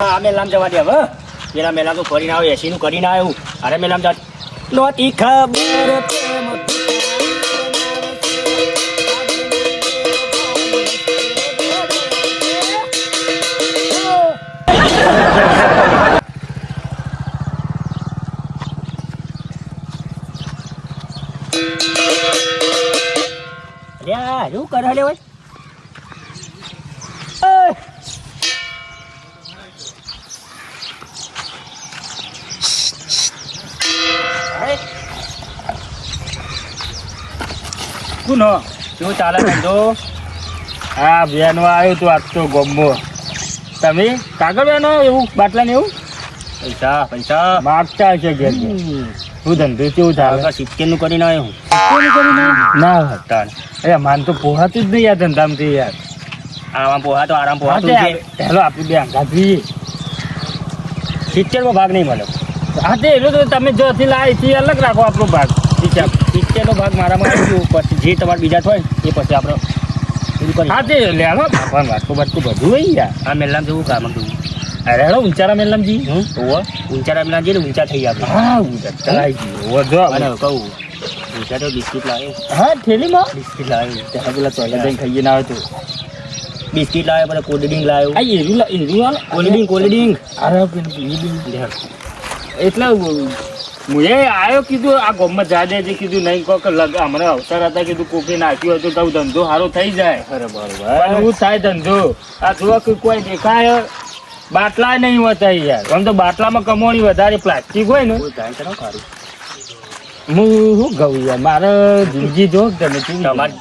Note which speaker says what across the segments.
Speaker 1: આ મેલામ જવા દે હવે પેલા મેલા તો ફરીને આવ્યો 80 નું કરીને આવ્યો અરે મેલામ જા નોતી ખબર પ્રેમ શું કરે લે ભાઈ
Speaker 2: કોનો
Speaker 1: શું ચાલે ધંધો
Speaker 2: હા બેનો આવ્યો તો આજ તો ગમો તમે કાગળ બેનો એવું બાટલા ને એવું
Speaker 1: પૈસા પૈસા
Speaker 2: માગતા છે ઘેર ઘેર. શું ધંધો કેવું ચાલે
Speaker 1: સિત્તેર નું કરીને આવ્યો હું
Speaker 2: ના હતા અરે માન તો પોહાતું જ નહીં યાર ધંધામાંથી યાર
Speaker 1: આરામ પોહા તો આરામ પોહા તો
Speaker 2: હેલો આપણે બે અંગાત જોઈએ
Speaker 1: 70 માં ભાગ નહીં મળ્યો
Speaker 2: હા તે એટલું તો તમે જો થી લાવી થી અલગ રાખો આપણો ભાગ હિસાબ
Speaker 1: 70 નો ભાગ મારામાં આવ્યો પછી જે તમારે બીજા થાય એ પછી આપણે પૂરું કરી
Speaker 2: હા તે લેવાનો પણ વાટકો બાટકો બધું હોય યાર
Speaker 1: આ મેલામ જવું કામ હતું
Speaker 2: અરે હેલો ઊંચારા મેલમ જી
Speaker 1: ઓવર ઊંચા મેલામ જઈને ઊંચા થઈ ગયા
Speaker 2: હા ઊંચા ચલાઈ ગયું ઓવર જો
Speaker 1: અને કહું ઊંચા તો બિસ્કિટ લાવ્યો
Speaker 2: હા થેલીમાં
Speaker 1: બિસ્કિટ લાવ્યો
Speaker 2: ત્યાં પેલા ટોયલેટ જઈને ખાઈએ ના આવે તો
Speaker 1: બિસ્કિટ લાવ્યો પછી કોલ્ડ ડ્રિંક લાવ્યો
Speaker 2: આ એવી એવી વાળા
Speaker 1: કોલ્ડ ડ્રિંક
Speaker 2: અરે એટલે મુએ આવ્યો કીધું આ ગોમમાં જાડે જે કીધું નહીં કોક હમણાં અવસર હતા કીધું કોકે નાખ્યું હતું તો ધંધો સારો થઈ જાય
Speaker 1: અરે બરોબર
Speaker 2: પણ હું થાય ધંધો આ જો કે કોઈ દેખાય બાટલા નહીં હોતા યાર આમ તો બાટલામાં કમોણી વધારે પ્લાસ્ટિક હોય ને હું શું કહું યાર મારે જિંદગી જો તમે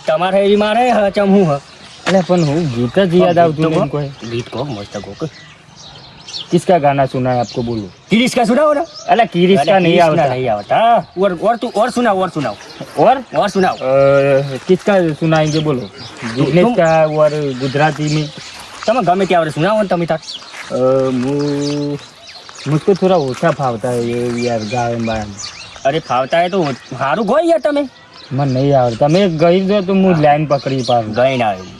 Speaker 1: તમારે એવી મારે ચમ હું
Speaker 2: એટલે પણ હું ગીત જ યાદ આવતું નહીં કોઈ
Speaker 1: ગીત કહો મસ્ત કહો
Speaker 2: किसका गाना सुना है आपको बोलो
Speaker 1: किरिश का सुनाओ ना
Speaker 2: अरे किरिश का नहीं आवता
Speaker 1: और सुनाओ
Speaker 2: और
Speaker 1: सुनाओ
Speaker 2: किसका सुनाएंगे बोलो जिग्नेश का और गुजराती में
Speaker 1: તમે ગમે ત્યાં સુનાવો ને તમે તાર
Speaker 2: मुझको थोड़ा ओछा फावता है ये यार गायन बायन
Speaker 1: અરે ફાવતા હે તો સારું ગોઈ યાર તમે
Speaker 2: मन नहीं आवड़ता मैं गई दो तो मुझे लाइन पकड़ी पाऊँ
Speaker 1: ગઈ ના આવ્યું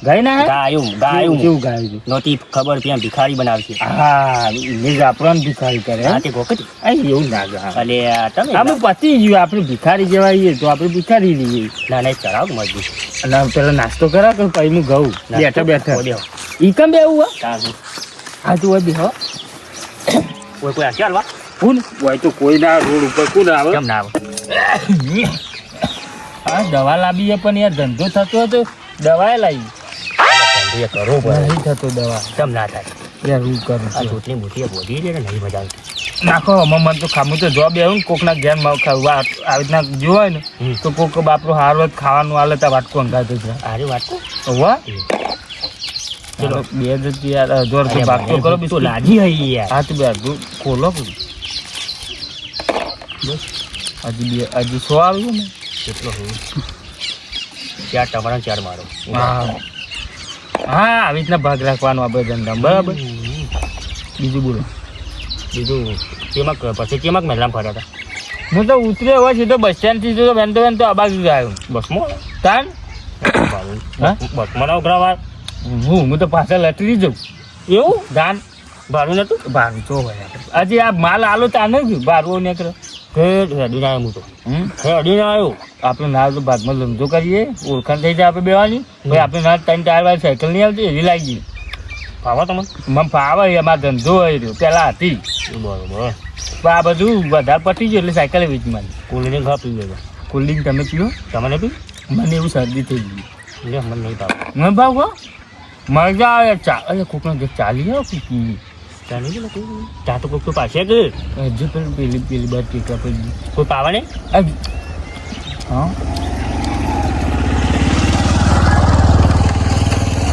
Speaker 2: गई ना है
Speaker 1: ગાયું
Speaker 2: क्यों गाय
Speaker 1: નહોતી ખબર ત્યાં ભિખારી બનાવશે
Speaker 2: हाँ मेरे अपरान भिखारी करे
Speaker 1: હા તે ગોકતી
Speaker 2: એવું ના ગા
Speaker 1: અલે તમે
Speaker 2: આપણે પતી ગયું આપણે ભિખારી જેવાઈએ તો આપણે ભિખારી લઈએ
Speaker 1: ના ના ચડાવ મજબૂત
Speaker 2: અને પેલા નાસ્તો કરા કે પછી હું ઘઉં બેઠા
Speaker 1: દેહો
Speaker 2: ઈ કેમ બેવું
Speaker 1: તારું
Speaker 2: હા તું હોય બેહો
Speaker 1: કોઈ આ ચાલવા
Speaker 2: કોણ હોય તો કોઈ ના રોડ ઉપર કોણ આવે
Speaker 1: કેમ ના આવે
Speaker 2: હા દવા લાવીએ પણ યાર ધંધો થતો હતો દવા લાવી
Speaker 1: ધંધો કરો
Speaker 2: નહીં થતો દવા
Speaker 1: કેમ ના થાય
Speaker 2: યાર હું કરું
Speaker 1: આ ચોટલી મોટી બોધી લે ને નહીં મજા આવતી
Speaker 2: નાખો મમ્મા તો ખામું તો જોબ એવું ને કોકના ઘેર માં ખાવા આવી રીતના જોવાય ને તો કોક બાપરો હારો ખાવાનું હાલે તો વાટકો અંગાતો છે
Speaker 1: અરે વાત
Speaker 2: વાહ ચલો બે જ યાર જોર તો બાકી કરો
Speaker 1: તો લાજી હઈ યાર
Speaker 2: હા તો બે ખોલો બસ હજી 100 આવ્યું ને
Speaker 1: કેટલો હોય 4 ટમાટા 4 મારો
Speaker 2: હા હા આવી રીતના ભાગ રાખવાનો આપણે ધંધા બરાબર બીજું બોલો
Speaker 1: બીજું કેમાં પછી કેમાં મહેલામ ફર્યા હતા
Speaker 2: હું તો ઉતર્યો હોય સીધો બસ સ્ટેન્ડ થી તો વેન તો આ બાજુ આવ્યો
Speaker 1: બસમાં
Speaker 2: તાન
Speaker 1: બસમાં ના ઉભરાવા
Speaker 2: હું તો પાછા લટરી જાઉં એવું ધાન
Speaker 1: ભાડું નતું
Speaker 2: ભાડું તો હોય હજી આ માલ આલો તાને ગયું ભાડું નીકળે
Speaker 1: રેડી ના આવ્યો હું તો રેડી ના આવ્યો
Speaker 2: આપણે ના તો ભાગમાં ધંધો કરીએ ઓળખાણ થઈ જાય આપણે બેવાની ભાઈ આપણે ના 3 ટાયર વાળી સાયકલ નહીં આવતી એવી લાગી
Speaker 1: ફાવા તમને
Speaker 2: મને ફાવે એમાં ધંધો હોય રહ્યો પેલા હતી
Speaker 1: બરોબર
Speaker 2: પણ આ બધું વધારે પટી ગયું એટલે સાયકલ વેચી મારી
Speaker 1: કોલ્ડ ડ્રિંક ખા પી ગયો
Speaker 2: કોલ્ડ ડ્રિંક તમે પીવો
Speaker 1: તમને પી
Speaker 2: મને એવું શરદી થઈ ગઈ
Speaker 1: લે મને નહીં ભાવ
Speaker 2: મને ભાવ મજા આવે ચા અરે કોકનો જે ચાલી આવો પી
Speaker 1: ચાલી ગયો ચા તો કોક તો પાછે કે
Speaker 2: હજુ પેલી બાર ટીકા પડી
Speaker 1: કોઈ પાવા નહીં
Speaker 2: હા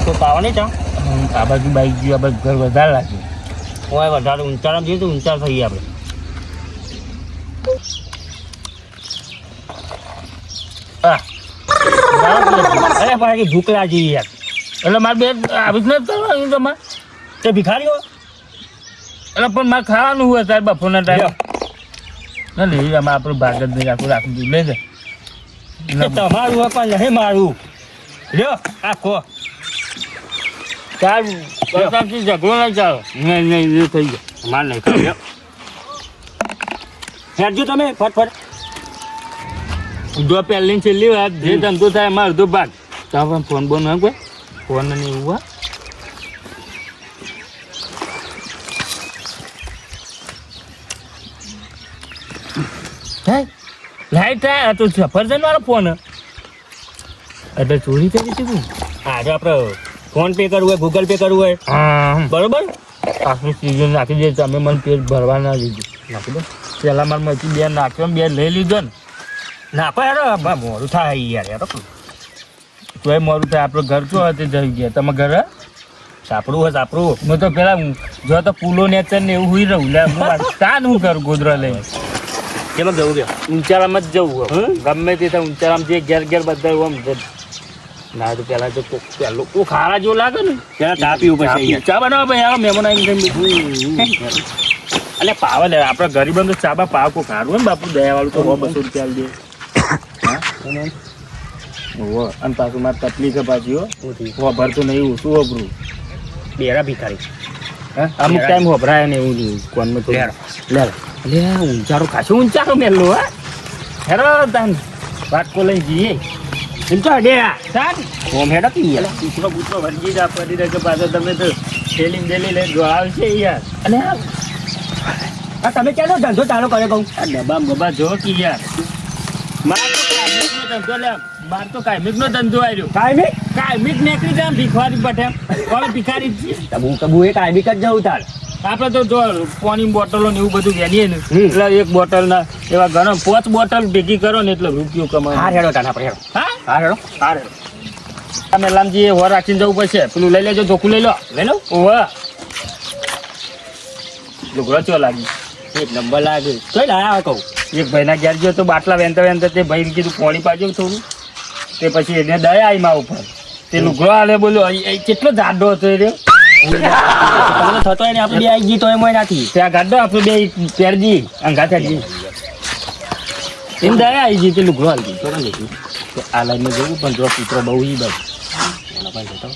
Speaker 1: કોઈ પાવા નહીં ચા
Speaker 2: આ બાજુ બાઈક ગયું આ બાજુ ઘર વધારે લાગે
Speaker 1: કોઈ વધારે ઊંચામાં જઈએ તો ઊંચા થઈએ આપણે અરે પણ ભૂખ લાગી યાર
Speaker 2: એટલે મારે બે આવી જ નથી કરવાનું તમારે
Speaker 1: તે ભિખારીઓ
Speaker 2: એટલે પણ મારે ખાવાનું હોય તાર બપોરના ટાઈમ ના લે આમાં આપણું ભાગ જ નહીં રાખું લે છે
Speaker 1: તમારું પણ નહીં મારું લ્યો આખો
Speaker 2: ચાર પ્રતાપજી ઝઘડો ના ચાલો નહીં એ થઈ ગયો
Speaker 1: માર નહીં ખાવ હેડજો તમે ફટફટ
Speaker 2: જો પહેલી છેલ્લી વાત જે ધંધો થાય એમાં અડધો ભાગ તો આપણે ફોન બોન ના કોઈ ફોન નહીં એવું લાઈટ થાય તો સફરજન વાળો ફોન એટલે ચોરી કરી હતી
Speaker 1: આજે આપણે ફોન પે કરવું હોય ગૂગલ પે કરવું હોય
Speaker 2: હા
Speaker 1: બરોબર
Speaker 2: આખું સીઝન નાખી દે તમે મને પેટ ભરવા ના દીધું નાખી દો પેલા મારા માંથી બે નાખ્યો બે લઈ લીધો ને
Speaker 1: ના પણ યાર મોડું થાય યાર યાર
Speaker 2: તોય મોડું થાય આપણે ઘર શું હતું જઈ ગયા તમે ઘર
Speaker 1: સાપડું હોય સાપડું
Speaker 2: હું તો પેલા જો તો પુલો નેચર ને એવું હુઈ રહું લે તાન હું કરું ગોદરા લઈને
Speaker 1: કેમાં જવું ગયો
Speaker 2: ઊંચાળામાં જ જવું ગમે તે થાય ઊંચાળામાં જે ઘેર ઘેર બધા આમ ના તો પેલા તો પેલો કોઈ ખારા જેવું લાગે ને
Speaker 1: પેલા ચા પીવું પછી
Speaker 2: ચા બનાવો ભાઈ આવો મહેમાન આવીને એટલે પાવા દે આપણે ગરીબન તો ચા બા પાવ કોઈ ખારું હોય ને બાપુ દયાવાળું તો 200 રૂપિયા દે હા અને પાછું મારે તકલીફ પાછી હો ભરતું નહીં ઓછું વપરું
Speaker 1: બેરા ભિખારી
Speaker 2: હા અમુક ટાઈમ વપરાય ને એવું કોનમાં તો લે એટલે ઊંચારો ખાસો ઊંચારો મેલો હા હેરો તાન વાત કો લઈ જઈએ
Speaker 1: ચિંતા ડે
Speaker 2: સાત
Speaker 1: હોમ હેડ હતી યાર
Speaker 2: કૂતરો કૂતરો વળગી જ આપવાની રહે કે પાછો તમે તો થેલી લઈ આવશે યાર અને
Speaker 1: આ તમે ક્યાંનો ધંધો ચાલુ કર્યો કહું
Speaker 2: આ ડબ્બા બબા જો કે યાર માર તો કાયમિક નો ધંધો આવ્યો કાયમિક નીકળી જાય ભીખવારી પઠે કોણ ભિખારી જ છે
Speaker 1: કબુ એક આઈબી જ જવું તાર
Speaker 2: આપણે તો જો પાણી બોટલો ને એવું બધું વેલીએ ને એટલે એક બોટલ ના એવા ઘણા 5 બોટલ ભેગી કરો ને એટલે રૂપિયો કમાય
Speaker 1: હા હેડો તાના પર હેડો
Speaker 2: હા
Speaker 1: હા હેડો
Speaker 2: તમે લામજી હોર રાખીને જવું પડશે પેલું લઈ લેજો ધોકું લઈ લો ઓવા લુગડો ચો લાગી
Speaker 1: એક નંબર લાગે કઈ લાયા કહું
Speaker 2: એક ભાઈના ઘેર ગયો તો બાટલા વેનતા તે ભાઈ કીધું પાણી પાજો થોડું તે પછી એને દયા આવી માં ઉપર તે લુગડો આલે બોલ્યો કેટલો જાડો હતો એ રહ્યો
Speaker 1: તમને થતો એને આપણે બે આવી ગઈ તો એમ નથી
Speaker 2: ત્યાં ગાડો આપણે બે પેરજી અંગા થેડજી એમ દયા આવી ગઈ તે લુગડો આવી ગઈ આ લાઈનમાં જવું પણ જો કૂતરો બહુ ઈ બસ એના પાસે જતો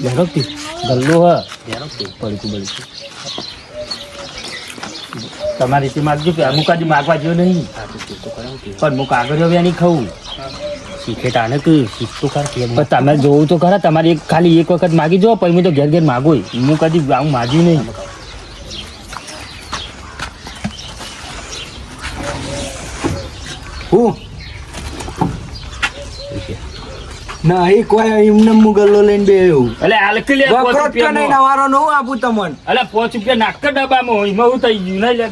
Speaker 2: ઝડપથી ગલ્લો હ ઝડપથી પડતું બળતું તમારી રીતે માગજો કે અમુક આજે માગવા જેવું નહીં પણ મુક આગળ હવે નહીં ખાવું
Speaker 1: શીખે તાને કે શીખતો કર
Speaker 2: પણ તમે જોવું તો ખરા તમારે ખાલી એક વખત માગી જો પછી હું તો ઘેર ઘેર માગો હું કદી આવું માગ્યું નહીં
Speaker 3: હું નહીં કોઈ એમને મુગલો લઈને બે એવું
Speaker 2: એટલે હાલકી લે
Speaker 3: વખત કે નહીં નવારો નો આપું તમને
Speaker 2: એટલે 5 રૂપિયા નાખતા ડબ્બામાં એમાં હું થઈ ગયું નહીં લે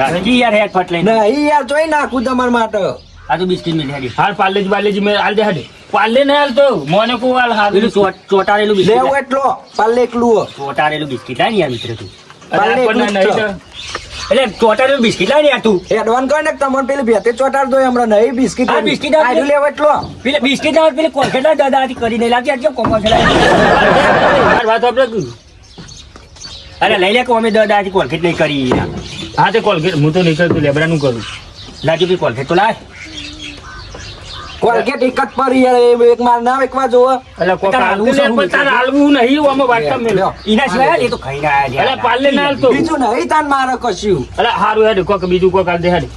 Speaker 1: નાખી યાર હેડ ફટ લઈને
Speaker 3: નહીં યાર ચોઈ નાખું તમારા માટે
Speaker 1: આ તો બિસ્કિટ મેં હેડી
Speaker 2: હાલ પાર્લેજી મેં હાલ દે હાડે પાર્લે ને હાલ તો મોને કો હાલ હાલ
Speaker 1: પેલું ચોટારેલું બિસ્કિટ
Speaker 3: લેવું એટલો પાલે એકલું
Speaker 1: ચોટારેલું બિસ્કિટ લાય ને યાર મિત્ર તું
Speaker 3: પાર્લે
Speaker 2: આપણને
Speaker 3: એકલું
Speaker 2: નહીં
Speaker 3: જ
Speaker 2: તો
Speaker 1: એટલે ચોટારેલું બિસ્કિટ લાય ને યાર તું
Speaker 3: એડવાન્સ કર ને તમને પેલી ભેતે ચોટાડ દો હમણાં નહીં બિસ્કિટ
Speaker 1: આ બિસ્કિટ આપી.
Speaker 3: આયુ લેવો એટલો
Speaker 1: પેલે બિસ્કિટ આવે પેલે કોલગેટના દાદાથી કરીને લાગી આજો કોમો છે
Speaker 2: માર વાત આપણે
Speaker 1: અરે લઈ લે કો અમે દાદાથી કોલગેટ નહીં કરી
Speaker 2: હા તે કોલગેટ હું તો નહીં કરતું લેબરાનું કરું
Speaker 1: લાગી પી કોલગેટ તો લાય
Speaker 3: કોલગેટ એક જ પડી યાર એક માર ના એકવા જોવો
Speaker 2: એટલે કોક
Speaker 1: તારે
Speaker 2: હાલવું
Speaker 1: હાલવું
Speaker 2: પણ તારે હાલવું નહીં આમાં વાટકા મેલ
Speaker 3: લ્યો.
Speaker 1: ઈના સિવાય એ તો ખાઈને આયા
Speaker 2: એટલે પાર્લે ના હાલ તો
Speaker 3: બીજું નહીં તાન મારે કશું
Speaker 2: એટલે હારું હેડ કોક બીજું કોક હાલ દે હેડ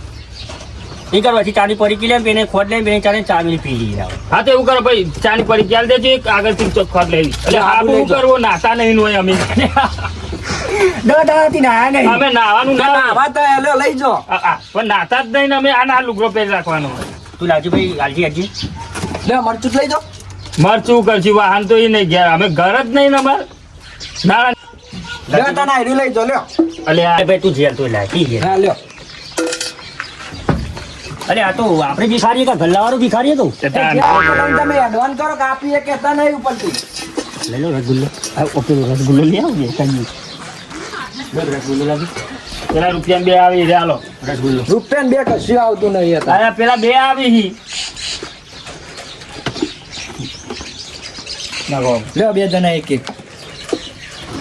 Speaker 1: ઈ કરવાથી ચાની પડી કી લેમ પેને ખોટ લેમ પેને ચાને ચા મિલી પી લઈ આવ
Speaker 2: હા તો એવું કરો ભાઈ ચાની પડી ચાલ દેજો એક આગળથી ચોખ્ખટ લેવી એટલે
Speaker 3: હારું
Speaker 2: હાબુ
Speaker 3: લેજો.
Speaker 2: કરવો નાતા નહીં હોય અમે
Speaker 1: દાદાથી ના આયા નહીં
Speaker 2: અમે નાવાનું ના
Speaker 3: આવા તો એલો લઈ જો
Speaker 2: પણ નાતા જ નહીં ને અમે આ લુગડો પહેરી રાખવાનો હોય
Speaker 1: તું લાજી ભાઈ આલજી આજી
Speaker 3: લે મરચું જ લઈ જો
Speaker 2: મરચું કરશું વાહન તો એ નહીં ગયા અમે ઘર જ નહીં ને અમાર ના
Speaker 3: લે તને આયરું લઈ જો લ્યો
Speaker 2: અલે આ
Speaker 1: ભાઈ તું જેલ તો લાય કી જેલ
Speaker 3: હા લ્યો
Speaker 1: અરે આ તો આપણે ભિખારી કા ગલ્લાવાળો ભિખારી હતો
Speaker 3: તમે એડવાન્સ કરો કે આપીએ કેતા નહીં ઉપરથી
Speaker 1: લઈ લો રસગુલ્લો ઓકે રસગુલ્લો લઈ આવજે કઈ રસગુલ્લો લાગી
Speaker 2: પેલા રૂપિયા બે આવી રે હાલો
Speaker 1: રસગુલ્લો
Speaker 3: રૂપિયા બે કશું આવતું નહીં હતા
Speaker 2: અરે પેલા બે આવી હી નાખો
Speaker 3: લ્યો બે જણા એક એક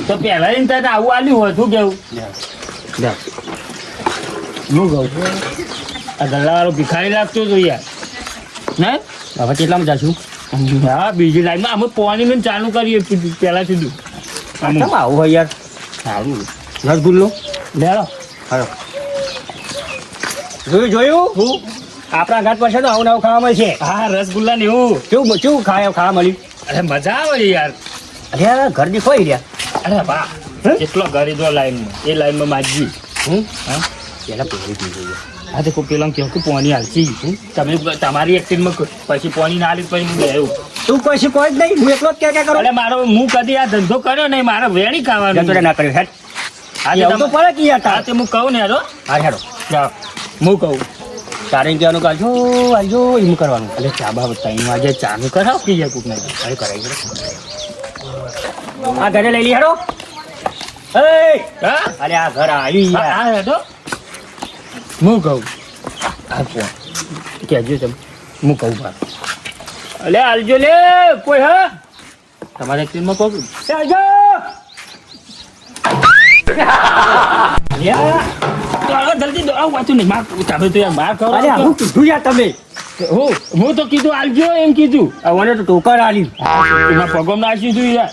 Speaker 2: તો પેલા એને તને આવું આલ્યું હોય શું કેવું
Speaker 1: હું કહું
Speaker 2: આ ગલ્લાવાળો ભિખારી લાગતો હતો યાર ને
Speaker 1: હવે કેટલામાં જાશું
Speaker 2: હા બીજી લાઈનમાં અમે પાણી ચાલુ કરીએ પેલા સીધું
Speaker 1: કેમ આવું હોય યાર
Speaker 2: સારું
Speaker 1: રસગુલ્લો
Speaker 2: લેરો
Speaker 1: હાલો જોયું હું આપણા ઘાટ પર છે તો આવું નવું ખાવા મળશે
Speaker 2: હા રસગુલ્લા ને એવું
Speaker 1: કેવું ખાવા મળ્યું
Speaker 2: અરે મજા આવે યાર
Speaker 1: અરે ઘર દી ખોઈ રહ્યા
Speaker 2: અરે વાહ કેટલો ગરીબો લાઈનમાં એ લાઈનમાં માજી
Speaker 1: હા પેલા પેલી પી ગઈ
Speaker 2: હા તો પેલા કહો કે પોણી હાલશી તમે તમારી એક્ટિંગમાં પછી પોણી ના હાલી પછી હું લેવું
Speaker 1: તું પછી કોઈ જ નહીં હું એકલો જ ક્યાં કરો
Speaker 2: એટલે મારો હું કદી આ ધંધો કર્યો નહીં મારે વેણી ખાવાનું
Speaker 1: ના કર્યું હેડ
Speaker 2: આજે
Speaker 1: આવું તો પડે કે યાર
Speaker 2: હા તે હું કહું ને હેરો
Speaker 1: હા હેડો
Speaker 2: જાઓ હું કહું
Speaker 1: તારે એમ કહેવાનું કાજો આજો એમ કરવાનું
Speaker 2: એટલે ચા બાબત ટાઈમ આજે ચાનું કરાવ કે યાર કોક નહીં
Speaker 1: અરે કરાવી આ ઘરે લઈ લી હેડો એ
Speaker 2: હા
Speaker 1: અરે આ ઘર આવી યાર
Speaker 2: હા હેડો હું કહું હા ફોન કહેજો તમે હું કહું ભાઈ અલે આલજો લે કોઈ હા તમારે એક્ટિંગમાં કહું
Speaker 1: આજો
Speaker 2: જલ્દી દો આવું વાંચું નહીં માર તમે તો યાર માર કરો
Speaker 1: અરે હું કીધું યાર તમે
Speaker 2: હું તો કીધું આલજો એમ કીધું
Speaker 1: મને તો ટોકર આલી
Speaker 2: એમાં પગમ નાખ્યું તું યાર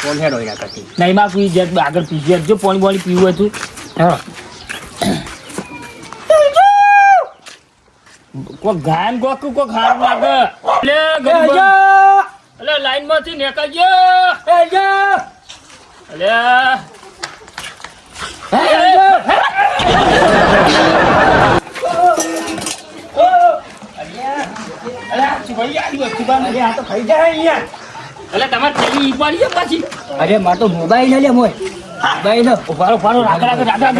Speaker 1: કોણ હેડો એના કરતી
Speaker 2: નહીં માં કોઈ જ્યાં આગળ પીજી જો પાણી પાણી પીવું હતું
Speaker 1: હા
Speaker 2: કોઈ ગાયન કોક કોક હાર લાગે એટલે
Speaker 1: આજો
Speaker 2: એટલે લાઈન માંથી નીકળજો
Speaker 1: આજો
Speaker 2: એટલે
Speaker 1: અરે માર તો મોબાઈલ લે મોય મોબાઈલ
Speaker 2: ઉભારો ફારો રાખડા રાખડા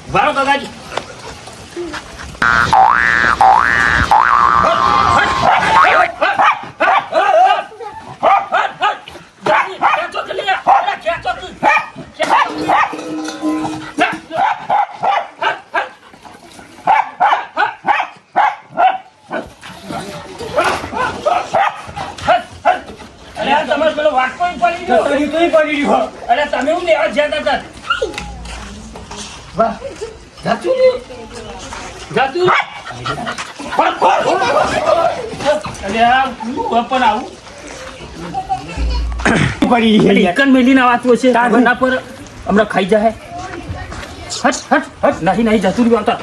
Speaker 2: ઉભારો કાકાજી અરે તમે હું લેવા જતા હતા વાહ જાતું જાતું અરે આ પણ આવું
Speaker 1: પડી
Speaker 2: એકન મેલી ના વાત છે ના પર હમણાં ખાઈ જાય હટ હટ હટ નહીં નહીં જતું રહ્યું આવતા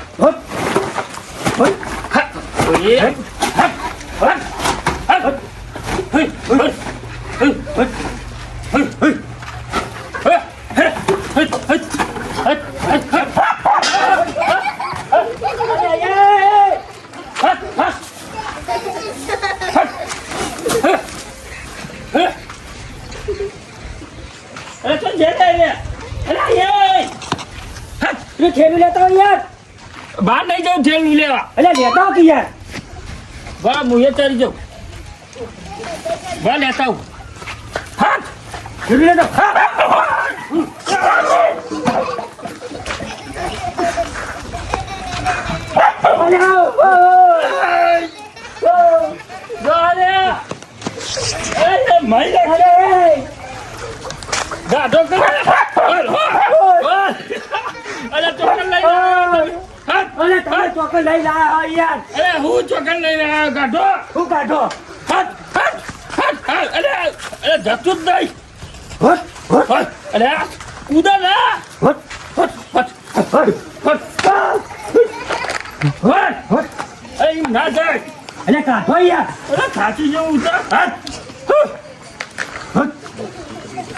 Speaker 1: ખેલું લેતા હોય યાર
Speaker 2: બહાર નહીં જાઉં થેલું લેવા
Speaker 1: એટલે લેતા હો કે યાર
Speaker 2: વાહ હું એ ચાલી જાઉં વાહ લેતા હું હા
Speaker 1: ખેલું લેતા
Speaker 2: ગાઢો
Speaker 1: ચોકન લઈ લા યાર
Speaker 2: અરે હું ચોકન લઈને આવ્યો ગાઢો
Speaker 1: હું કાઢો
Speaker 2: અરે જતું જ નહીં અરે કૂદા ના એમ ના જાય
Speaker 1: એટલે કાઢો યાર
Speaker 2: અરે ખાચી જેવું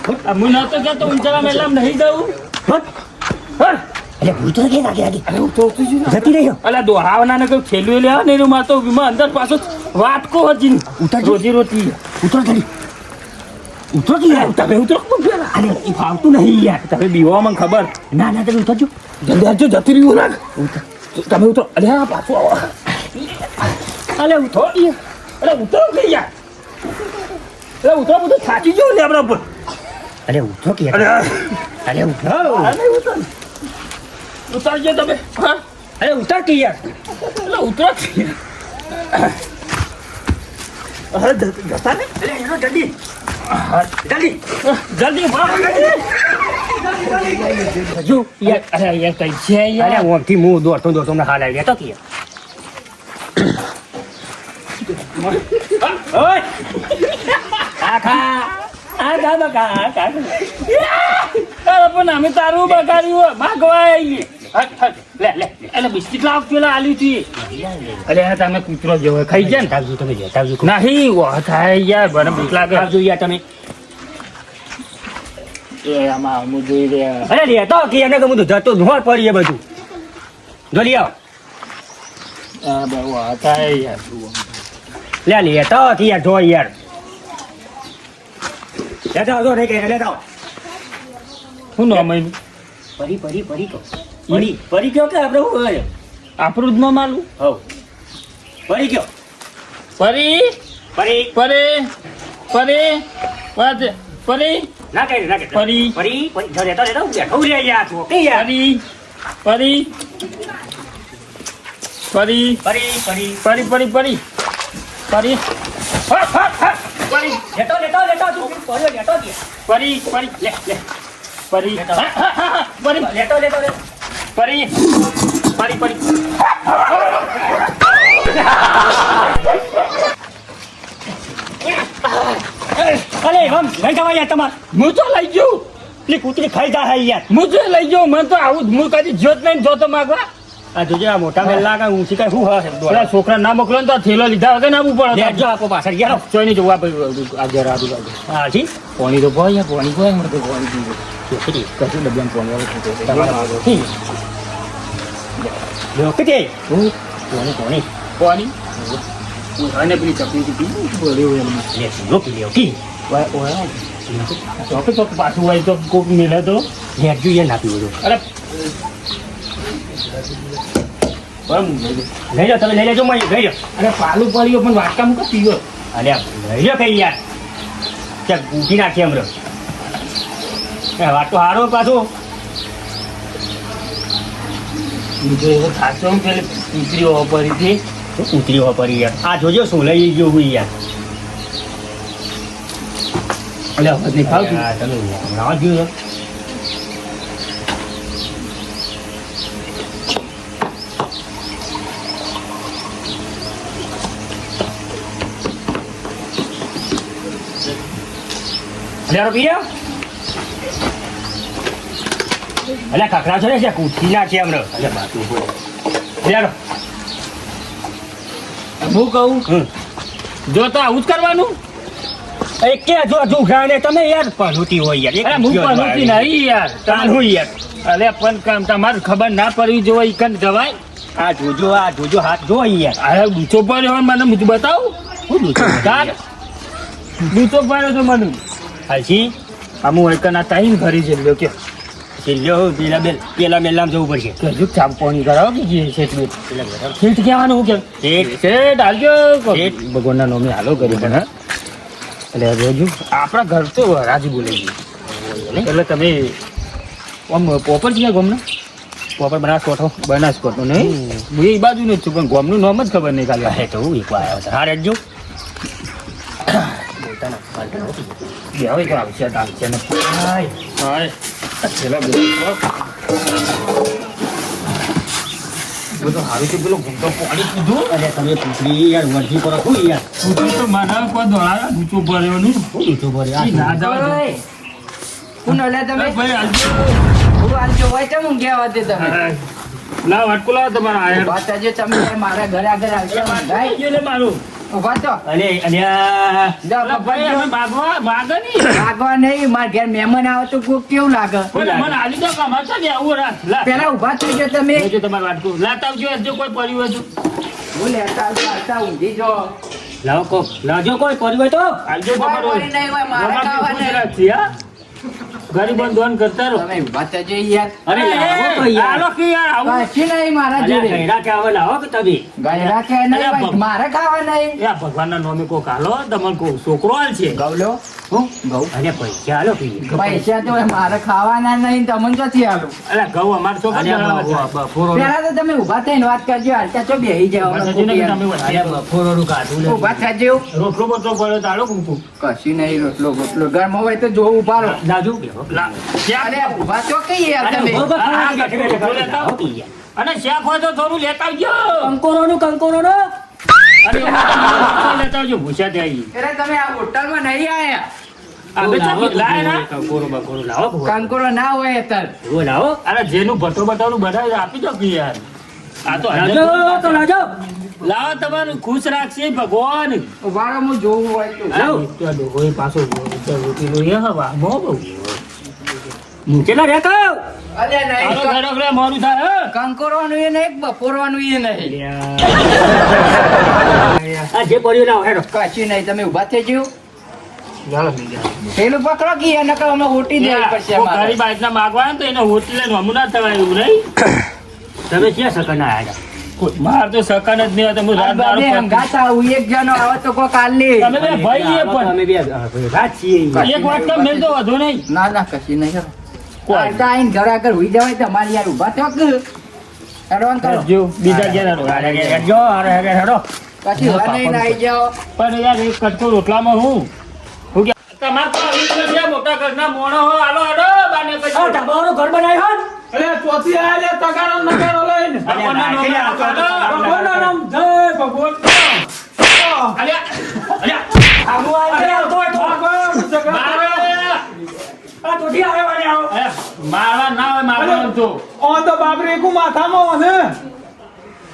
Speaker 2: ઉતર હું નતો કહેતો ઊંચાના મેલામ નહીં જવું
Speaker 1: એટલે ભૂતો કે લાગે લાગે જતી રહ્યો
Speaker 2: અલા દોહાવાના ને કઈ ખેલું લેવા ને માં તો વિમાં અંદર પાછો વાટકો હજી
Speaker 1: ઉતરજો.
Speaker 2: રોજી રોટી
Speaker 1: ઉતર જલ્દી ઉતરો કે યાર
Speaker 2: તમે ઉતરો કોણ પેલા
Speaker 1: અરે એ ફાવતું નહીં યાર
Speaker 2: તમે બીવા મને ખબર
Speaker 1: ના ના તમે ઉતરજો
Speaker 2: જલ્દી આવજો જતી રહ્યું લાગ તમે ઉતરો અરે હા પાછું આવો અરે ઉતરો યાર અરે ઉતરો કે યાર અરે ઉતરો બધું થાકી ગયો ને આપણા ઉપર
Speaker 1: અરે ઉતરો કે
Speaker 2: અરે
Speaker 1: યાર અરે ઉતરો
Speaker 2: અરે ઉતર ઉતરજો તમે હા
Speaker 1: અરે ઉતર કે યાર
Speaker 2: અરે ઉતરો કે અરે જતા ને
Speaker 1: અરે હેલો જલ્દી જલ્દી
Speaker 2: જલ્દી
Speaker 1: જો યાર
Speaker 2: અરે યાર કઈ છે
Speaker 1: અરે
Speaker 2: યાર
Speaker 1: ઓમથી હું દોડતો દોડતો હમણાં હાલ આવી ગયા તો કે ઓય કાકા આ દાદા કાકા
Speaker 2: અરે પણ અમે તારું બગાડ્યું ભાગવા આવીએ લે લે એટલે બિસ્કિટ લાવ પેલા આલી હતી અરે હા તમે કૂતરો જેવો ખાઈ ગયા ને
Speaker 1: તાવજો તમે જે તાવજો
Speaker 2: નહીં વાહ થાય યાર મને ભૂખ લાગે
Speaker 1: તાવજો યાર તમે
Speaker 2: એ આમાં હું જોઈ રહ્યા
Speaker 1: અરે લે તો કે એને ગમું તો જતો નોર પડી એ બધું જો લઈ આવ
Speaker 2: આ બહુ વાહ થાય યાર
Speaker 1: લે લે તો કે યાર જો યાર લેતા આવજો નહીં કે લેતા આવો
Speaker 2: શું નામ એનું
Speaker 1: પરી પરી પરી કહો પરી પરી કયો કે આપણે શું હોય
Speaker 2: આપણું જ ન માલું
Speaker 1: હવ પરી કયો
Speaker 2: પરી
Speaker 1: પરી
Speaker 2: પરી પરી વાત પરી
Speaker 1: ના કહે ના કહે
Speaker 2: પરી.
Speaker 1: પરી પરી જો લેતો લેતો બેઠો રે યાર તો કે યાર
Speaker 2: પરી પરી પરી
Speaker 1: પરી પરી
Speaker 2: પરી પરી પરી પરી હા હા હા પરી
Speaker 1: લેતો લેતો લેતો તું પરી લેતો કે
Speaker 2: પરી પરી
Speaker 1: લે લે
Speaker 2: પરી
Speaker 1: લેતો.
Speaker 2: હા, હા, હા, હા, પરી
Speaker 1: લેતો લેતો લેતો
Speaker 2: પરી પરી પરી
Speaker 1: અરે હમ લઈ જવા યાર તમાર
Speaker 2: હું તો લઈ જાઉં
Speaker 1: એટલે કૂતરી ખાઈ જાય યાર
Speaker 2: હું તો લઈ જાઉં મને તો આવું જ- હું કદી જોત નહીં જોતો માગવા
Speaker 1: આ જોજે આ મોટા મેલા કા ઊંચી કાંઈ શું હશે
Speaker 2: પેલા છોકરા ના મોકલો ને તો આ થેલો લીધા વગર ના આવવું પડે
Speaker 1: લેજો આપો પાછળ યાર
Speaker 2: ચોઈ નહીં જોવા ભાઈ આ જરા આજુ બાજુ
Speaker 1: હા જી
Speaker 2: પાણી તો ભોય પાણી ભોય મને તો પાણી પીવું
Speaker 1: છોકરી
Speaker 2: કશું ડબ્બામાં પાણી આવે છે
Speaker 1: તમારા લો કે હું કોની કોની
Speaker 2: પાણી અને પેલી ચપલી પી બોલ્યો એમ
Speaker 1: લે લો કે લે કી
Speaker 2: ચોકે ચોક પાછું હોય તો કોક મિલે તો
Speaker 1: લેજો યાર ના પીવો
Speaker 2: અરે બરાબર લઈ લે.
Speaker 1: લઈ લો તમે લઈ લેજો મય લઈ લો
Speaker 2: અરે પાલું પડ્યો પણ વાટકા મૂકો પીવો
Speaker 1: અરે લઈ લો કઈ યાર ત્યાં ઉઠી નાખીએ હમણાં વાત તો હારો પાછો
Speaker 2: બીજો એવો ખાસો પેલી પીપળીઓ પડી હતી
Speaker 1: ઉતરી હો પરી યાર આ જોજો શું લઈ ગયો હું યાર
Speaker 2: એટલે હવે નહીં ખાવતું
Speaker 1: આ તમે ના જોયો અલ્યા પીયા અલ્યા કાકરા છો ને છે કૂદકી નાખી હમણાં અલ્યા બાતું હો અલ્યા
Speaker 2: હું કહું જો તો આવું જ કરવાનું
Speaker 1: એ કે જો જુઘા ને તમે યાર પનોતી હોય યાર
Speaker 2: અરે હું પનોતી નહીં યાર
Speaker 1: તાન હોય યાર
Speaker 2: અરે પણ કામ તમારે ખબર ના પડવી જોઈએ ઈકન જવાય
Speaker 1: આ જોજો હાથ જો યાર
Speaker 2: અરે બૂચો પડ્યો હોય મને બધું બતાવું
Speaker 1: હું દૂધો
Speaker 2: તાર બૂચો પડ્યો તો મને
Speaker 1: હાલસી
Speaker 2: આમું ઈકન આ ટાઈમ ભરી છે લ્યો કે
Speaker 1: છેલ્લો પેલા મેલામ જવું પડશે
Speaker 2: કે જો ચાપ પાણી કરાવો કે જે છે તે ખેત કહેવાનું હું કે શેઠ હાલજો
Speaker 1: શેઠ.
Speaker 2: ભગવાનના નામે હાલો કરી પણ હા એટલે રોજુ આપણા ઘર તો રાજી બોલે છે એટલે તમે આમ પોપર છે ગોમના
Speaker 1: પોપર બનાસકોઠો
Speaker 2: બનાસકોટનું નહીં હું એ બાજુ નું જ છું પણ ગોમનું નામ જ ખબર નહીં કાલે
Speaker 1: હે તો હું એક વાર આવ્યો હા રેડજો
Speaker 2: બે હવે તો આવશે ને હાય પેલા બધું સારું છે પેલો ઘૂમતો પાણી કીધું
Speaker 1: અરે તમે પૂછડી યાર વર્જી કરો શું યાર
Speaker 2: કીધું તો મારા કોઈ દોડા ઊંચો ભર્યોનું
Speaker 1: શું દૂધો ભરે આ
Speaker 2: ના જવા દે.
Speaker 4: કોણ ઓલા તમે
Speaker 2: અરે ભાઈ હાલજો.
Speaker 4: હું આલજો હોય તો હું ગયા વાતે તમે
Speaker 2: લાવ વાટકો લાવો તમારા આયર
Speaker 4: વાત આજે તમે મારા ઘરે આગળ આવશો ભાઈ
Speaker 2: ગયો ને મારું
Speaker 4: ઉભા તો
Speaker 1: અરે અલ્યા
Speaker 2: અલા ભાઈ અમે ભાગે નહીં
Speaker 4: લાગવા નહીં મારા ઘેર મહેમાન આવે તો કોક કેવું લાગે
Speaker 2: મને આલી દો કામ હતા ને આવું રાખ લા
Speaker 4: પેલા ઉભા થઈ ગયો તમે
Speaker 2: જોજો તમારું વાટકો લાતા આવજો જો કોઈ પડ્યું હોય તો
Speaker 4: હું લેતા આવતા ઊંધી જો
Speaker 1: લાવો કોક લાજો કોઈ પડી હોય તો
Speaker 2: આલજો
Speaker 4: કોઈ
Speaker 2: તમારો
Speaker 4: કોઈ નહીં હોય, મારે
Speaker 2: તમારે
Speaker 4: ખાવા
Speaker 2: ખુશ
Speaker 4: નહીં.
Speaker 2: રાખી, હા? ગરીબોને દોન કરતા રહો.
Speaker 4: તમે ઊભા થજો યાર.
Speaker 1: અરે લાવો તો યાર
Speaker 2: આલો કે યાર આવું.
Speaker 4: કશું નહીં મારા
Speaker 1: અલ્યા
Speaker 4: જોડે.
Speaker 1: ગયડા કે આવે લાવો કે તમે
Speaker 4: ગયડા કે નહીં
Speaker 2: અલ્યા
Speaker 4: ભાઈ, મારે ખાવા નહીં.
Speaker 2: એ આ ભગવાનના નામે કોક હાલો, તમને કોક છોકરો હાલ છે.
Speaker 4: ગવલો હું ગૌ
Speaker 1: અરે પૈસા આલો પીએ
Speaker 4: પૈસા તો મારે ખાવાના નહીં, તમને ક્યાંથી આલું?
Speaker 2: અલા ઘઉં અમારે છોકરો
Speaker 1: અલ્યા
Speaker 2: ધરાવે છે.
Speaker 1: બફોરો
Speaker 4: પેલા તો તમે ઊભા થઈને વાત કરજો, હાલતા તો બેહી જાઓ.
Speaker 2: પાછા જઈને તમે વધારે
Speaker 1: અલ્યા બફોરોનું કાઢું લે
Speaker 4: ઊભા થજો.
Speaker 2: રોટલો બોટલો પડ્યો તો હાલો કુકુ.
Speaker 4: કશું નહીં, રોટલો બોટલો ઘરમાં હોય તો જોવું ઉભા રહો.
Speaker 1: દાદુ
Speaker 2: લા, શાક.
Speaker 4: અરે ઊભા તો કઈ યાર
Speaker 1: અરે
Speaker 4: તમે?
Speaker 1: ઉભો
Speaker 2: હા,
Speaker 1: બેઠે બેઠે
Speaker 2: ઉભો
Speaker 1: ખાઓ
Speaker 2: લેતા આવો.
Speaker 1: પીએ
Speaker 2: અને શાક હોય તો થોડું લેતા આવજો.
Speaker 1: કંકોરોનું
Speaker 2: અને એમાં તમારે રોટલો લેતા આવજો, ભૂસ્યા ત્યાં ઈ.
Speaker 4: અરે તમે આ હોટલમાં નહીં આયા.
Speaker 2: અમે
Speaker 1: લાવો
Speaker 2: તો લાયા ના.
Speaker 1: કંકોરો બકોરો લાવો
Speaker 4: કાંકોરો ના હોય અત્યારે.
Speaker 1: એવો લાવો
Speaker 2: અરે જેનું ભટ્ટો બટાનું બનાવે આપી દો કે યાર. આ તો
Speaker 1: લાજો તો લાજો
Speaker 2: લાવો તમારું ખુશ રાખશે ભગવાન.
Speaker 4: ઉભા રહો, હું જોવું હોય તો.
Speaker 1: લાવો.
Speaker 2: તો ડોહોય પાછો રોટીલો એ હવા બહુ બહુ.
Speaker 1: મૂકેલા રે કહો
Speaker 4: અરે નહીં,
Speaker 2: હાલો ઘરે ઘરે મોડું થાય હે.
Speaker 4: કંકોરવાનું એ નહીં, બપોરવાનું એ નહીં.
Speaker 1: આ જે પડ્યું લાવો હેડો
Speaker 4: કશું નહીં, તમે ઊભા થઈ જાઓ.
Speaker 2: ચાલો બીજા.
Speaker 4: પેલું પકડો કે એને કહો અમે હોટી દેવી પડશે
Speaker 2: કોઈ
Speaker 4: અમારે.
Speaker 2: ગરીબ આટલા માગવા આવે ને તો એને હોટલે નમું ના થવાય એવું નહીં.
Speaker 1: તમે ક્યાં સકના આવ્યા
Speaker 2: માર તો સકાન જ નહીં હોતા. હું
Speaker 4: આ
Speaker 2: રાત
Speaker 4: બધે
Speaker 2: દારૂ પીતો.
Speaker 4: હંગાત આવું, એક જણો આવે તો કોક આલ લે.
Speaker 2: તમે બે ભાઈ એ પણ
Speaker 1: અમે બે રાત છીએ
Speaker 2: એક વાત તો મેલ તો વધુ નહીં.
Speaker 4: ના ના કશું નહીં.
Speaker 2: કોઈ.
Speaker 4: આલતા આઈને ઘર આગળ હુઈ જવાય તો અમારે યાર ઊભા થયો કે હેડવાન કરો.
Speaker 2: જો બીજા ઘેર હાલો.
Speaker 1: જો અરે હેડો
Speaker 4: પછી વાર નહીં નાઈ જાઓ.
Speaker 2: પણ યાર એક કટકો રોટલામાં હું કે તમાર તો આવી ગયો છે મોટા ઘરના મોણો હો. હાલો હાલો બાને
Speaker 1: આ
Speaker 2: પછી
Speaker 1: ઢબાઓનું ઘર બનાવ્યું હન?
Speaker 3: અરે ચોથી આયા લે તગારો નગારો લઈને
Speaker 2: ભગવાનના નામે હાલો.
Speaker 3: ભગવાનના નામ જય ભગવાન
Speaker 2: અલ્યા અલ્યા
Speaker 1: આવું આવે આવતો હોય તો.
Speaker 3: ભગવાન જગત
Speaker 2: મારો
Speaker 1: આ તોથી આવે વાળી આવો.
Speaker 2: મારવા ના હોય મારવા તો.
Speaker 3: ઓ તો બાપરે કુ માથામાં ને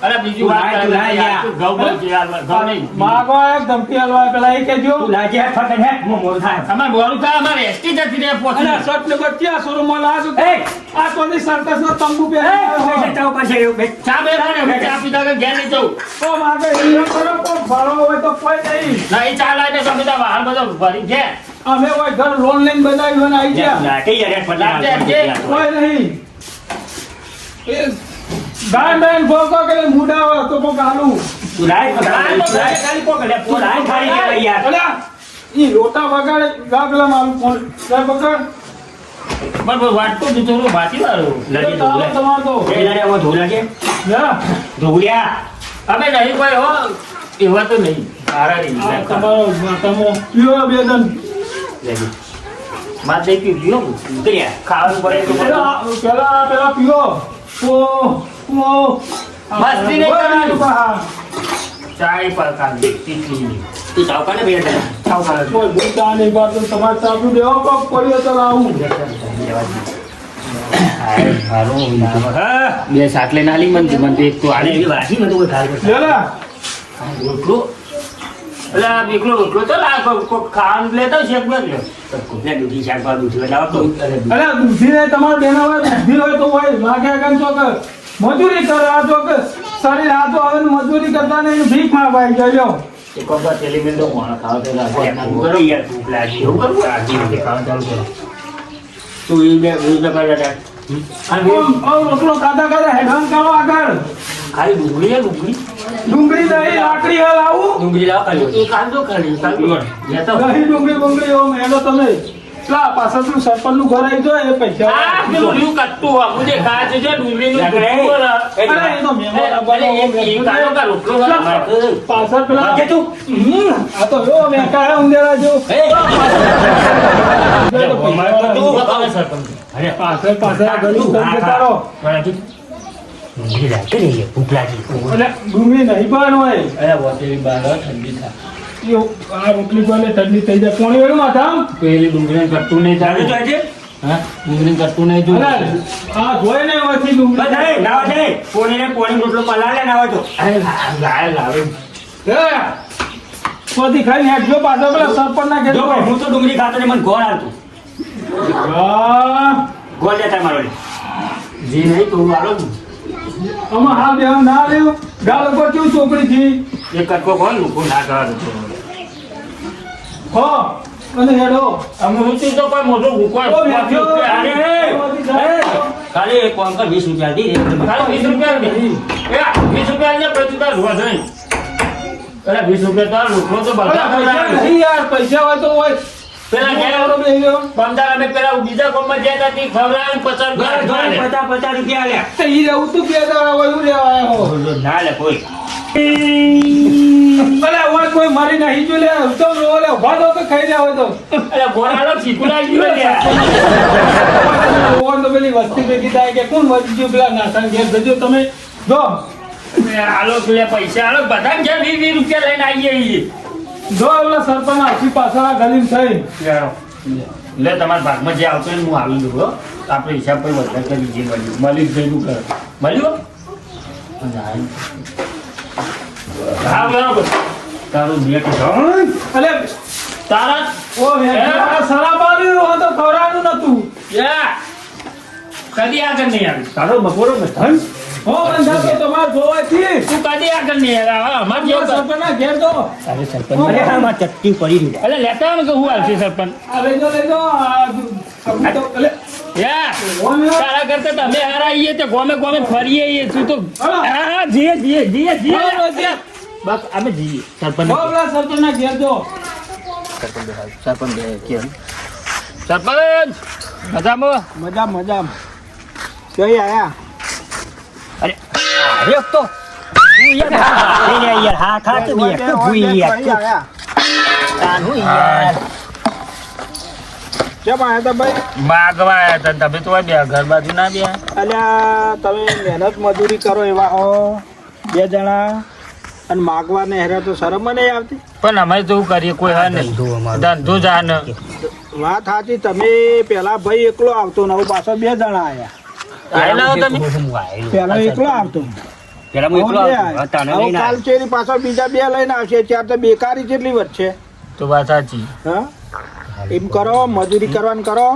Speaker 2: અરે બીજું વાત
Speaker 1: તું લાય, તું લાય.
Speaker 2: ઘઉં બહુ છે યાર ઘઉં નહીં.
Speaker 3: માગો એક ધમકી હલવા પેલા એ કેજો
Speaker 1: તું લાજે હેડ ફટક હેડ મોર થાય
Speaker 2: અમાર બોલું થાય અમારે એસટી જતી રહે
Speaker 3: અને
Speaker 2: પહોંચી.
Speaker 3: શર્ટ ને બચ્ચા શોરૂમમાં લાજો
Speaker 1: એ
Speaker 3: આ કોની સરકસ નો તંબુ
Speaker 1: એ
Speaker 3: પહેરી
Speaker 1: ચાવ પાસે એવું બે
Speaker 2: ચા બે થાય ને ચા પીધા વગર ઘેર નહીં જવું.
Speaker 3: તો માગે હીરો કરો કોઈ ફળો હોય તો કોઈ નહીં
Speaker 2: ના એ ચા લાવીને તમે તો બહાર બધો ભરી ઘેર.
Speaker 3: અમે કોઈ ઘર લોન લઈને બનાવ્યું અને આવી ગયા
Speaker 1: લાટી યાર હેડ
Speaker 2: લાટે હેડ.
Speaker 1: ફટક
Speaker 3: કોઈ નહીં એ ગાન બેન ભોગો કે મુડા હોય તો કોઈ ગાલું
Speaker 1: તું લાય
Speaker 2: આ તો ઘરે ખાલી કોક લે
Speaker 1: તું લાય ખાલી ગયા યાર
Speaker 3: અલ્યા ઈ લોટા વગાડે ગાગલા મારું ફોન લે પકડ
Speaker 2: બરાબર વાટતો દીધો રો ભાતી વાળો.
Speaker 1: લાજી
Speaker 3: તારો
Speaker 1: ધોલા
Speaker 3: તમારો તો
Speaker 1: એ લાડે આવો ધોલા છે
Speaker 3: લે
Speaker 1: ધોળિયા
Speaker 2: અમે નહીં કોઈ હો એવા તો નહીં. સારા નહીં.
Speaker 3: આ તમારો તમો પીઓ બેદન
Speaker 1: લાજી
Speaker 2: માર દઈ પી ગયો હું.
Speaker 1: ઉતર્યા
Speaker 2: ખાવાનું પડે તો બધું.
Speaker 3: પેલા પીઓ ઓ
Speaker 2: મસ્તી નહીં કરવાની.
Speaker 3: પાહા
Speaker 2: ચાય પર કાઢી તીખી.
Speaker 1: તું ચાવકાને બે હતા
Speaker 2: ખાવ ખાવ.
Speaker 3: કોઈ બોલતા નહીં બાત તો તમારે ચાલુ દેવો કોક પડ્યો તો લાવું
Speaker 2: બે સાટલે નાલી મન મન તો એક તો
Speaker 1: આલે એવી વાસી મને કોઈ ખાલ કરતા
Speaker 3: લેલા
Speaker 2: રોટલો એટલે આ એકલો રોટલો તો લાગો કોક ખાવાનું લેતો છે એક લ્યો.
Speaker 1: કોને દૂધી શાકભાજી દૂધી લાવો તો
Speaker 3: અરે બુદ્ધિ ને તમારે બેના હોય બુદ્ધિ હોય તો હોય માગે આગળ તો કે મજૂરી કરો આ તો કે શરીર આ તો હવે મજૂરી કરતા નહીં ભીખ માંગવા આવી જાય લ્યો
Speaker 2: એક વખત તેલી મેં તો મોણા ખાવા તો લાગો.
Speaker 1: કરો યાર ભૂખ લાગી એવું કરવું
Speaker 2: આજી રીતે ખાવાનું ચાલુ કરો.
Speaker 1: તું એ બે કરતા
Speaker 3: આમ રોટલો ખાતા ખાતા હેરાન કરો આગળ
Speaker 1: ખાલી ડુંગળી હે ડુંગળી
Speaker 3: ડુંગળી દહીં લાકડી હાલ આવું
Speaker 1: ડુંગળી લાવો ખાલી
Speaker 2: એ કાંદો ખાલી કાંદો. લેતો.
Speaker 3: દહીં ડુંગળી ડુંગળી એવો મેળો તમે લા પાછળ તું સરપંચ નું ઘર આવી જાય એ પૈસા
Speaker 2: આ પેલું રહ્યું કટ્ટું આ મુજે ખાય છે જો ડુંગળીનું કટ્ટું બોલે.
Speaker 3: અરે એ તો મહેમાન
Speaker 2: અરે એ કાંદો કા રોટલો વાળો.
Speaker 3: પાછળ પેલા
Speaker 1: કે તું
Speaker 3: આ તો જો મેં કાયા ઉંદેરા જો
Speaker 2: તું બતાવે સરપંચ.
Speaker 1: અરે
Speaker 3: પાછળ પાછળ ગળું કરી તારો
Speaker 1: ડુંગળી લાગે ને ભૂખ લાગી
Speaker 3: એટલે ડુંગળી નહીં પણ હોય
Speaker 2: અરે વોટેલી બહાર ઠંડી થાય.
Speaker 3: યો, આ રોટલી બને ઠંડી થઈ જાય પાણી વેળું માથા
Speaker 2: પેલી ડુંગળીનું કટ્ટું નહીં
Speaker 1: ચાલુ
Speaker 2: ચાલે.
Speaker 1: તો છે
Speaker 2: હા ડુંગળીનું કટ્ટું નહીં જોયું.
Speaker 3: અરે આ જોઈ ને એમાંથી ડુંગળી
Speaker 1: બસ હવે નાવા છે પોણીને પોણી રોટલો પલાળે નાવા તો
Speaker 2: અરે લાય લાવે.
Speaker 3: હે પોતી ખાઈને હેઠજો પાછો પેલા સરપંચ ના
Speaker 1: જો ભાઈ,
Speaker 3: ઘેર
Speaker 1: હું તો ડુંગળી ખાતો ને મને ગોળ આવતું ગોળ દેતા મારો લે.
Speaker 2: જે નહીં તો હાલો ને.
Speaker 3: આમાં હા બે ના લેવું ગાળ ઉપર કેવું છોકરી થી
Speaker 2: એ કટકો કોણ લોકો ના કરે
Speaker 3: હો અને હેડો
Speaker 2: અમે ઊંચી તો કોઈ મોટો ભૂકો
Speaker 3: ઓ બેઠો.
Speaker 1: ખાલી એક કામ કર 20 રૂપિયા દી
Speaker 2: ખાલી 20 રૂપિયા દે. એ 20 રૂપિયા ને પછી તાર રોવા જાય. અરે 20 રૂપિયા તાર લોકો તો બધા
Speaker 3: પૈસા
Speaker 2: ખવડાવે.
Speaker 3: નહીં યાર પૈસા હોય તો હોય
Speaker 2: પેલા
Speaker 3: એવડો બેહી ગયો.
Speaker 2: પંદર અમે પેલા બીજા કોમમાં ગયા હતા તે ખવડાવે 50 રૂપિયા
Speaker 1: ઘરે 50 રૂપિયા આલ્યા
Speaker 3: તો ઈ રહેવું તું બે દાડા હોય એવું લેવા આવ્યો હો.
Speaker 1: ના લે કોઈ
Speaker 3: અલે ઓય કોઈ મારી નહીં જો લે તો રો લે ઉભા તો ખાઈ રહ્યા હોય તો
Speaker 2: અરે ગોરાળો ચીકુડા ગયો લે.
Speaker 3: ઓન તો પેલી વસ્તી ભેગી થાય કે કોણ વધી ગયું પેલા નાસણ ઘેર જજો તમે જો
Speaker 2: આલો પેલા પૈસા આલો બધા ઘેર 20 રૂપિયા લઈને આવીએ છીએ.
Speaker 3: જો પેલા સરપંચ આખી પાછળ ગલીમ થઈ
Speaker 2: લે તમારા ભાગમાં જે આવતો હોય ને હું આવી દઉં હો. આપણે હિસાબ પર વધારે કરી જે મળ્યું મળી જ ગયું કરે મળ્યું. હા બરાબર તારું બેટ ધણ.
Speaker 3: અલે
Speaker 2: તારા
Speaker 3: ઓ આ શરાબ આવ્યું તો ખવડાવવાનું નતું
Speaker 2: યા કદી આગળ નહીં આવી તારો બપોરો ધન
Speaker 3: હો બંધા તો તમાર જોવાથી
Speaker 2: તું કદી આગળ નહીં આવ્યા અમાર જેવો
Speaker 3: સરપંચના ઘેર તો
Speaker 2: અરે સરપંચ
Speaker 1: અરે આમાં ચટકી પડી રહી
Speaker 2: અરે લેતા આવો ને કે હું આવશે સરપંચ
Speaker 3: આ લેજો આ તો અલે
Speaker 2: યા
Speaker 3: ઓન
Speaker 2: તારા કરતા તમે હારા આવીએ તો ગોમે ગોમે ફરીએ આવીએ. તું તો
Speaker 3: હાલો.
Speaker 2: હા જીએ
Speaker 3: હાલો.
Speaker 2: બસ અમે જઈએ સરપંચ
Speaker 3: હો પેલા સરપંચના ઘેર જો
Speaker 2: સરપંચ કેમ સરપંચ મજામાં
Speaker 3: મજા મજા કઈ આયા
Speaker 1: અરે અરે તો તું યાર હા ખા તો યાર તો ભૂઈ યાર તાનું યાર
Speaker 3: કેમ આયા તા ભાઈ
Speaker 2: માગવા આવ્યા હતા તમે તો બે ઘર બાજુ ના બે
Speaker 3: અલ્યા તમે મહેનત મજૂરી કરો એવા હો બે જણા અને માગવા ને હેરા તો શરમ નહીં આવતી
Speaker 2: પણ અમે તો એવું કરીએ કોઈ હા નહીં ધંધો જ આ ન
Speaker 3: વાત સાચી તમે પેલા ભાઈ એકલો આવતો ને હવે પાછો બે જણા આયા
Speaker 2: આયેલા હો તમે
Speaker 3: પેલા એકલો આવતો
Speaker 1: પેલા હું એકલો આવતો. હા, તને
Speaker 3: હવે
Speaker 1: લઈને
Speaker 3: કાલ ચેરી પાછો બીજા બે લઈને આવશે ત્યાર તો બેકારી જેટલી વધશે
Speaker 2: તો વાત સાચી
Speaker 3: હા એમ કરો મજૂરી કરવાનું કરો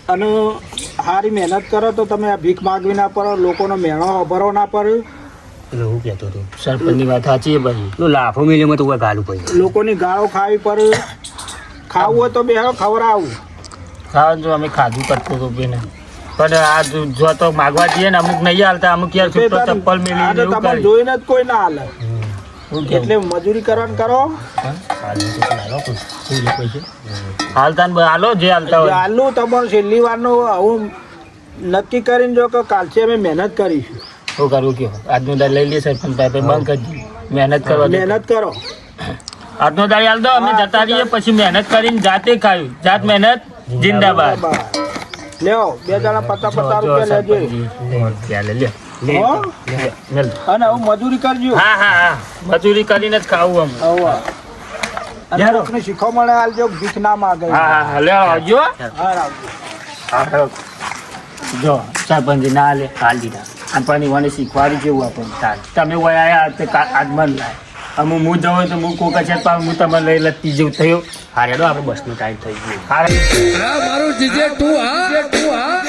Speaker 3: અને સારી મહેનત કરો તો તમે આ ભીખ માગવી ના પડો લોકોનો મેણો ભરો ના પડે
Speaker 1: પેલો હું કહેતો હતો
Speaker 2: સરપંચની વાત સાચી છે ભાઈ
Speaker 1: તો લાફો મિલ્યોમાં તો ગાલું પડી
Speaker 3: લોકોની ગાળો ખાવી પડે ખાવું હોય તો બે ખવડાવું
Speaker 2: ખાવાનું તો અમે ખાધું કરતો હતો બેન પણ આ જો તો માગવા જઈએ ને અમુક નહીં હાલતા અમુક યાર છૂટો ચપ્પલ
Speaker 3: આ
Speaker 2: મેલી
Speaker 3: તો
Speaker 2: એવું
Speaker 3: તમારે
Speaker 2: કરે
Speaker 3: જોઈને જ કોઈ ના હાલે
Speaker 2: હું કેવું?
Speaker 3: એટલે મજૂરી કરવાનું કરો
Speaker 2: હાલતા ને હાલો જે હાલતા હોય
Speaker 3: આલુ તમારું છેલ્લી વારનું હું નક્કી કરીને જો કે કાલથી અમે મહેનત કરીશું
Speaker 2: શું કરવું કયો આજનો દાડ લઈ લે સરપંચ ભાઈ બંધ કરી મહેનત કરવા દે.
Speaker 3: મહેનત કરો
Speaker 2: આજનો દાડ હાલ દો અમે જતા રહીએ પછી મહેનત કરીને જાતે ખાયું જાત મહેનત જિંદાબાદ
Speaker 3: લેવો બે જણા પચાસ રૂપિયા લેજો હો? અને હવે મજૂરી કરજો
Speaker 2: હા હા હા મજૂરી કરીને જ ખાવું અમે
Speaker 3: હવે અને લોકોને શીખવા મળે આલજો ભીખ ના માગે
Speaker 2: હા હા હા લે આવજો
Speaker 3: હા આવજો.
Speaker 2: જો સરપંચ ના લે હાલ દીધા આપણને મને શીખવાડ્યું કેવું આપણને તાર તમે વય આયા તે આજ મન લાય અમે હું જવું તો હું કોકા છે પણ હું તમને લઈ લતી જેવું થયો
Speaker 1: હા રેડો આપણે બસનો ટાઈમ થઈ ગયો
Speaker 2: હારે
Speaker 5: મારું જીજે તું હા